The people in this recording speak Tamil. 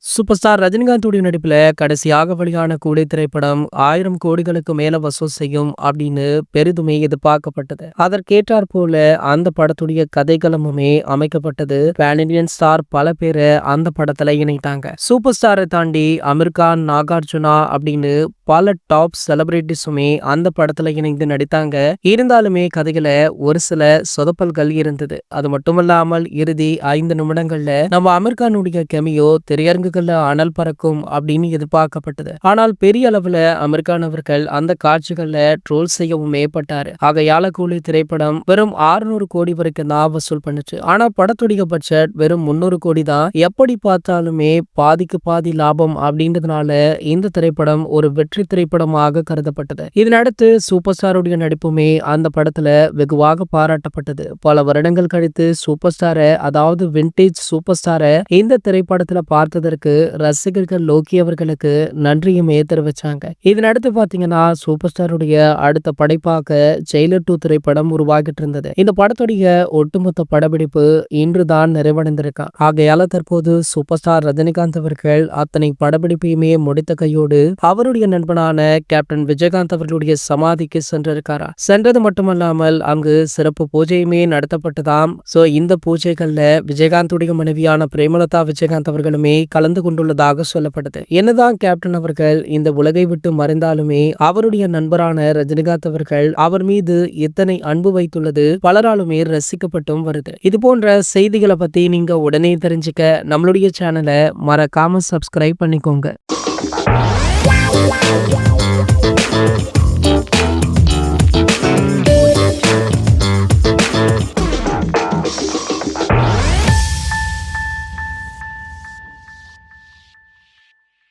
சூப்பர் ஸ்டார் ரஜினிகாந்தோடைய நடிப்புல கடைசியாக வெளியான கூலி திரைப்படம் 1000 கோடிகளுக்கு மேல வசூல் செய்யும் அப்படின்னு பெரிதுமே எதிர்பார்க்கப்பட்டது. அதற்கேற்றாற் போல அந்த படத்துடைய கதைக்களமுமே அமைக்கப்பட்டது. பேன் இண்டியன் ஸ்டார் பல பேரை அந்த படத்துல இணைத்தாங்க. சூப்பர் ஸ்டாரை தாண்டி அமீர் கான், நாகார்ஜுனா அப்படின்னு பல டாப் செலிபிரிட்டிஸுமே அந்த படத்துல இணைந்து நடித்தாங்க. இருந்தாலுமே கதையில ஒரு சில சொதப்பல்கள் இருந்தது. அது மட்டுமல்லாமல் இறுதி 5 நிமிடங்கள்ல நம்ம அமீர் கானுடைய கெமியோ திரையரங்குகள்ல அனல் பறக்கும் அப்படின்னு எதிர்பார்க்கப்பட்டது. ஆனால் பெரிய அளவுல அமீர் கான் அவர்கள் அந்த காட்சிகள்ல ட்ரோல் செய்யவும் மேற்பட்டாரு. ஆகையால கூலி திரைப்படம் வெறும் 600 கோடி வரைக்கும் தான் வசூல் பண்ணுச்சு. ஆனா படத்துடைய பட்ஜெட் வெறும் 300 கோடி தான். எப்படி பார்த்தாலுமே பாதிக்கு பாதி லாபம் அப்படின்றதுனால இந்த திரைப்படம் ஒரு வெற்றி திரைப்படமாக கருதப்பட்டது. இதனடுத்து சூப்பர் ஸ்டாருடைய நடிப்புமே அந்த படத்துல வெகுவாக பாராட்டப்பட்டது. பல வருடங்கள் கழித்து சூப்பர் ஸ்டாரை, அதாவது விண்டேஜ் சூப்பர் ஸ்டாரை இந்த திரைப்படத்துல பார்த்ததற்கு ரசிகர்கள் லோக்கி அவர்களுக்கு நன்றியுமே தெரிவிச்சாங்க. இதனடுத்து பாத்தீங்கன்னா சூப்பர் ஸ்டாருடைய அடுத்த படைப்பாக ஜெயிலர் 2 திரைப்படம் உருவாகிட்டு இருந்தது. இந்த படத்துடைய ஒட்டுமொத்த படப்பிடிப்பு இன்றுதான் நிறைவடைந்திருக்கான். ஆகையால தற்போது சூப்பர் ஸ்டார் ரஜினிகாந்த் அவர்கள் அத்தனை படப்பிடிப்பையுமே முடித்த கையோடு அவருடைய நண்பனான கேப்டன் விஜயகாந்த் அவர்களுடைய சமாதிக்கு சென்றிருக்காரா. சென்றது மட்டுமல்லாமல் அங்கு சிறப்பு பூஜையுமே நடத்தப்பட்டதாம். சோ இந்த பூஜைகள்ல விஜயகாந்துடைய மனைவியான பிரேமலதா விஜயகாந்த் அவர்களுமே கலந்து கொண்டுள்ளதாக சொல்லப்பட்டது. என்னதான் கேப்டன் அவர்கள் இந்த உலகை விட்டு மறைந்தாலுமே அவருடைய நண்பரான ரஜினிகாந்த் அவர்கள் அவர் மீது எத்தனை அன்பு வைத்துள்ளது பலராலுமே ரசிக்கப்பட்டும் வருது. இது போன்ற செய்திகளை பத்தி நீங்க உடனே தெரிஞ்சுக்க நம்மளுடைய சேனலை மறக்காம சப்ஸ்கிரைப் பண்ணிக்கோங்க.